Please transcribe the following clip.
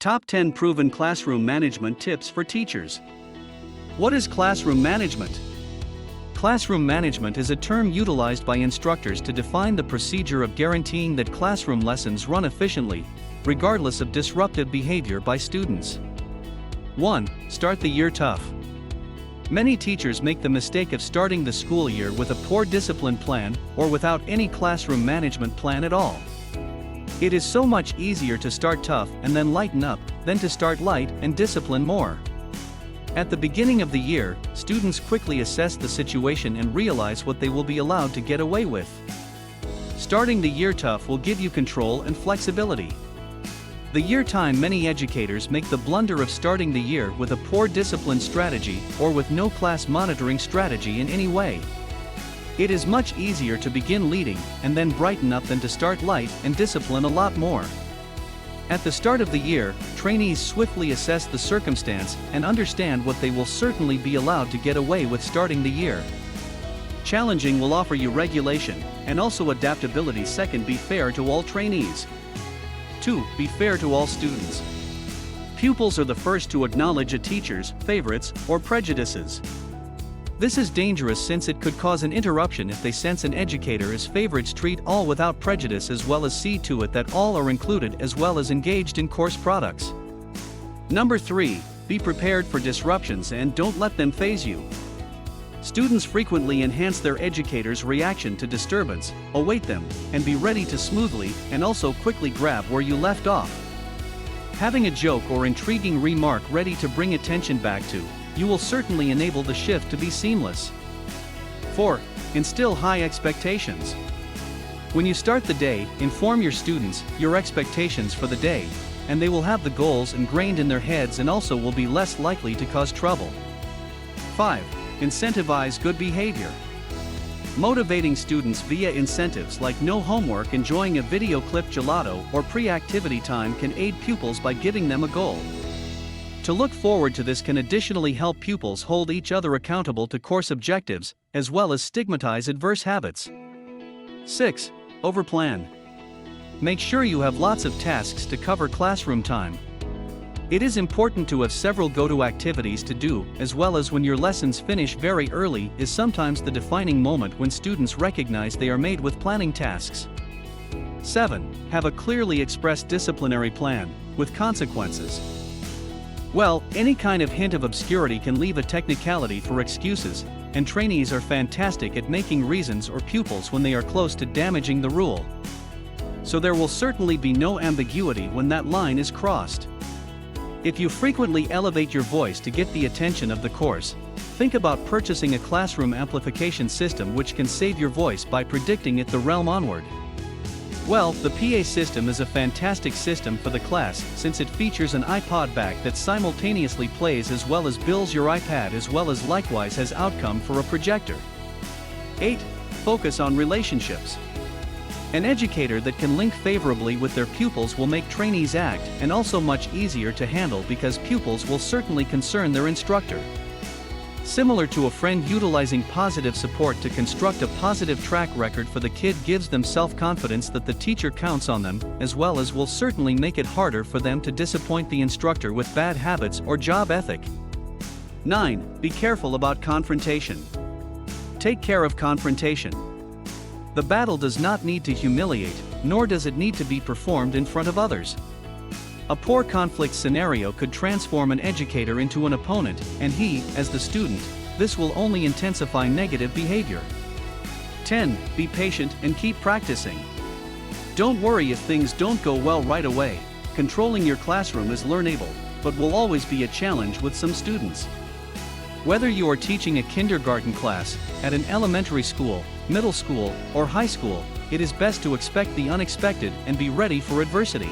Top 10 Proven Classroom Management Tips for Teachers. What is classroom management? Classroom management is a term utilized by instructors to define the procedure of guaranteeing that classroom lessons run efficiently, regardless of disruptive behavior by students. 1. Start the year tough. Many teachers make the mistake of starting the school year with a poor discipline plan or without any classroom management plan at all. It is so much easier to start tough and then lighten up than to start light and discipline more. At the beginning of the year, students quickly assess the situation and realize what they will be allowed to get away with. Starting the year tough will give you control and flexibility. The year time many educators make the blunder of starting the year with a poor discipline strategy or with no class monitoring strategy in any way. It is much easier to begin leading and then brighten up than to start light and discipline a lot more. At the start of the year, trainees swiftly assess the circumstance and understand what they will certainly be allowed to get away with starting the year. Challenging will offer you regulation and also adaptability. Second, be fair to all trainees. 2. Be fair to all students. Pupils are the first to acknowledge a teacher's favorites or prejudices. This is dangerous since it could cause an interruption if they sense an educator's favorites treat all without prejudice, as well as see to it that all are included as well as engaged in course products. Number 3. Be prepared for disruptions and don't let them faze you. Students frequently enhance their educator's reaction to disturbance, await them, and be ready to smoothly and also quickly grab where you left off. Having a joke or intriguing remark ready to bring attention back to, you will certainly enable the shift to be seamless. 4. Instill high expectations. When you start the day, inform your students your expectations for the day, and they will have the goals ingrained in their heads and also will be less likely to cause trouble. 5. Incentivize good behavior. Motivating students via incentives like no homework, enjoying a video clip, gelato, or pre-activity time can aid pupils by giving them a goal. To look forward to this can additionally help pupils hold each other accountable to course objectives, as well as stigmatize adverse habits. 6. Overplan. Make sure you have lots of tasks to cover classroom time. It is important to have several go-to activities to do, as well as when your lessons finish very early is sometimes the defining moment when students recognize they are made with planning tasks. 7. Have a clearly expressed disciplinary plan, with consequences. Well, any kind of hint of obscurity can leave a technicality for excuses, and trainees are fantastic at making reasons or pupils when they are close to damaging the rule. So there will certainly be no ambiguity when that line is crossed. If you frequently elevate your voice to get the attention of the course, think about purchasing a classroom amplification system which can save your voice by predicting it the realm onward. Well, the PA system is a fantastic system for the class since it features an iPod back that simultaneously plays as well as bills your iPad, as well as likewise has outcome for a projector. 8. Focus on relationships. An educator that can link favorably with their pupils will make trainees act and also much easier to handle because pupils will certainly concern their instructor. Similar to a friend, utilizing positive support to construct a positive track record for the kid gives them self-confidence that the teacher counts on them, as well as will certainly make it harder for them to disappoint the instructor with bad habits or job ethic. 9. Be careful about confrontation. Take care of confrontation. The battle does not need to humiliate, nor does it need to be performed in front of others. A poor conflict scenario could transform an educator into an opponent, and he, as the student, this will only intensify negative behavior. 10. Be patient and keep practicing. Don't worry if things don't go well right away. Controlling your classroom is learnable, but will always be a challenge with some students. Whether you are teaching a kindergarten class, at an elementary school, middle school, or high school, it is best to expect the unexpected and be ready for adversity.